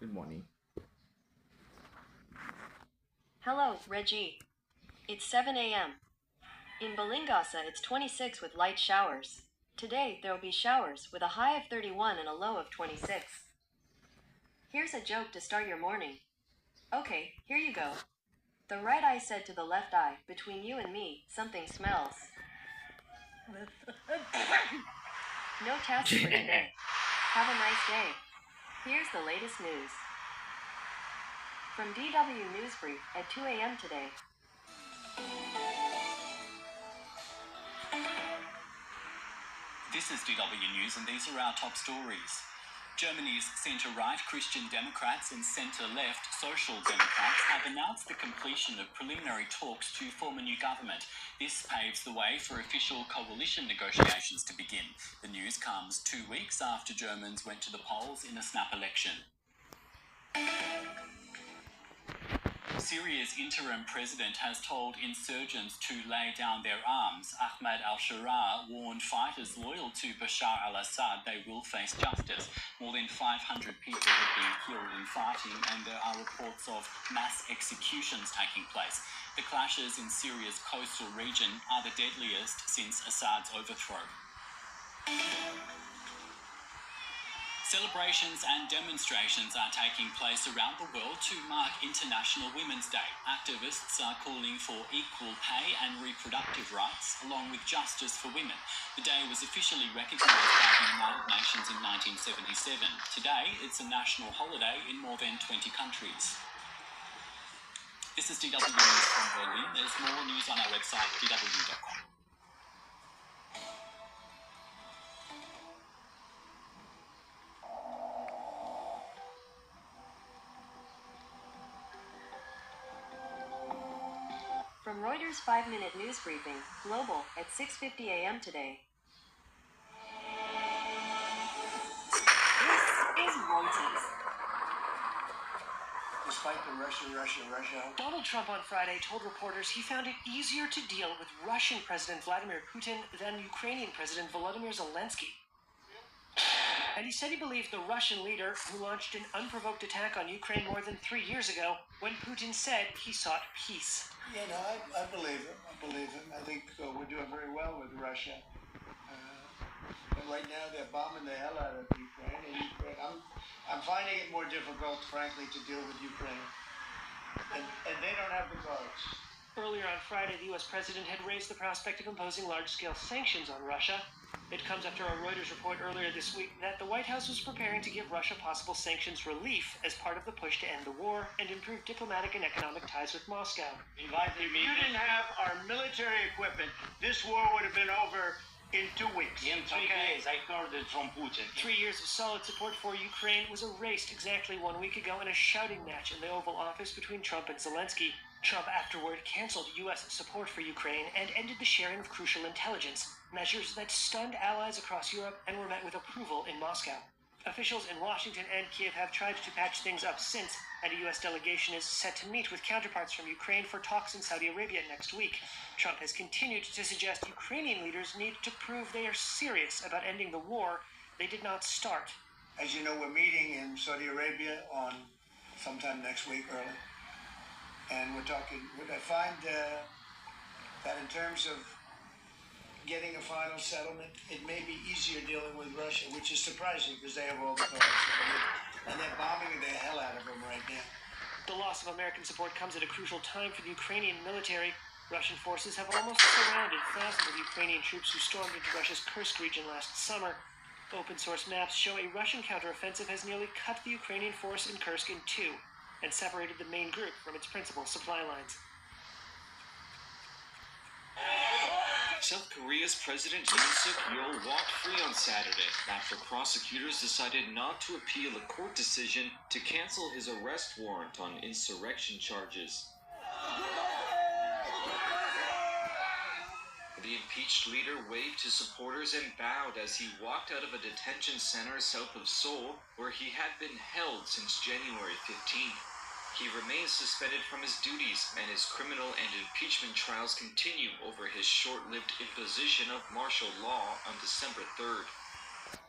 Good morning. Hello, Reggie. It's 7 a.m. In Balingasa, it's 26 with light showers. Today, there'll be showers with a high of 31 and a low of 26. Here's a joke to start your morning. Okay, here you go. The right eye said to the left eye, between you and me, something smells. No task for today. Have a nice day. Here's the latest news. From DW News Brief at 2 a.m. today. This is DW News, and these are our top stories. Germany's centre-right Christian Democrats and centre-left Social Democrats have announced the completion of preliminary talks to form a new government. This paves the way for official coalition negotiations to begin. The news comes 2 weeks after Germans went to the polls in a snap election. Syria's interim president has told insurgents to lay down their arms. Ahmad al-Sharaa warned fighters loyal to Bashar al-Assad they will face justice. More than 500 people have been killed in fighting, and there are reports of mass executions taking place. The clashes in Syria's coastal region are the deadliest since Assad's overthrow. Celebrations and demonstrations are taking place around the world to mark International Women's Day. Activists are calling for equal pay and reproductive rights, along with justice for women. The day was officially recognised by the United Nations in 1977. Today, it's a national holiday in more than 20 countries. This is DW News from Berlin. There's more news on our website, dw.com. From Reuters' 5-minute news briefing, global, at 6:50 a.m. today. This is Reuters. Despite the Russia, Donald Trump on Friday told reporters he found it easier to deal with Russian President Vladimir Putin than Ukrainian President Volodymyr Zelensky. And he said he believed the Russian leader who launched an unprovoked attack on Ukraine more than 3 years ago when Putin said he sought peace. Yeah, no, I believe him. I think we're doing very well with Russia. And right now they're bombing the hell out of Ukraine. And I'm finding it more difficult, frankly, to deal with Ukraine. And they don't have the cards. Earlier on Friday, the U.S. president had raised the prospect of imposing large-scale sanctions on Russia. It comes after a Reuters report earlier this week that the White House was preparing to give Russia possible sanctions relief as part of the push to end the war and improve diplomatic and economic ties with Moscow. If you didn't have our military equipment, this war would have been over in 2 weeks. In 3 days, I heard it from Putin. 3 years of solid support for Ukraine was erased exactly 1 week ago in a shouting match in the Oval Office between Trump and Zelensky. Trump afterward canceled U.S. support for Ukraine and ended the sharing of crucial intelligence, measures that stunned allies across Europe and were met with approval in Moscow. Officials in Washington and Kiev have tried to patch things up since, and a U.S. delegation is set to meet with counterparts from Ukraine for talks in Saudi Arabia next week. Trump has continued to suggest Ukrainian leaders need to prove they are serious about ending the war they did not start. As you know, we're meeting in Saudi Arabia on sometime next week early. And we're talking, I find that in terms of getting a final settlement, it may be easier dealing with Russia, which is surprising because they have all the cards. And they're bombing the hell out of them right now. The loss of American support comes at a crucial time for the Ukrainian military. Russian forces have almost surrounded thousands of Ukrainian troops who stormed into Russia's Kursk region last summer. Open-source maps show a Russian counteroffensive has nearly cut the Ukrainian force in Kursk in two and separated the main group from its principal supply lines. South Korea's President Yoon Suk-yeol walked free on Saturday after prosecutors decided not to appeal a court decision to cancel his arrest warrant on insurrection charges. The impeached leader waved to supporters and bowed as he walked out of a detention center south of Seoul, where he had been held since January 15th. He remains suspended from his duties, and his criminal and impeachment trials continue over his short-lived imposition of martial law on December 3rd.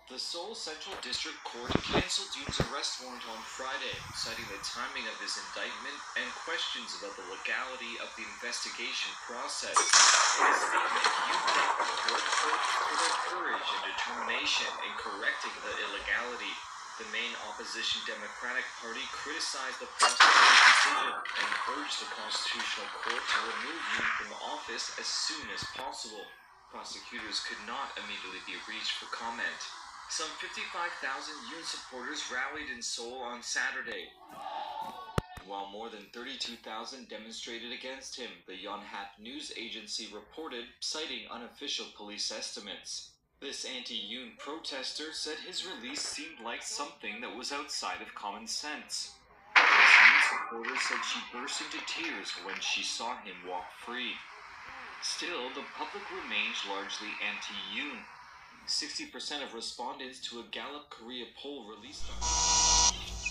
The Seoul Central District Court canceled Yoon's arrest warrant on Friday, citing the timing of his indictment and questions about the legality of the investigation process. In a statement, Yoon thanked the court for their courage and determination in correcting the illegality. The main opposition Democratic Party criticized the prosecutor's decision and urged the Constitutional Court to remove Yoon from office as soon as possible. Prosecutors could not immediately be reached for comment. Some 55,000 Yoon supporters rallied in Seoul on Saturday, while more than 32,000 demonstrated against him, the Yonhap news agency reported, citing unofficial police estimates. This anti-Yoon protester said his release seemed like something that was outside of common sense. This Yoon supporter said she burst into tears when she saw him walk free. Still, the public remains largely anti-Yoon. 60% of respondents to a Gallup Korea poll released on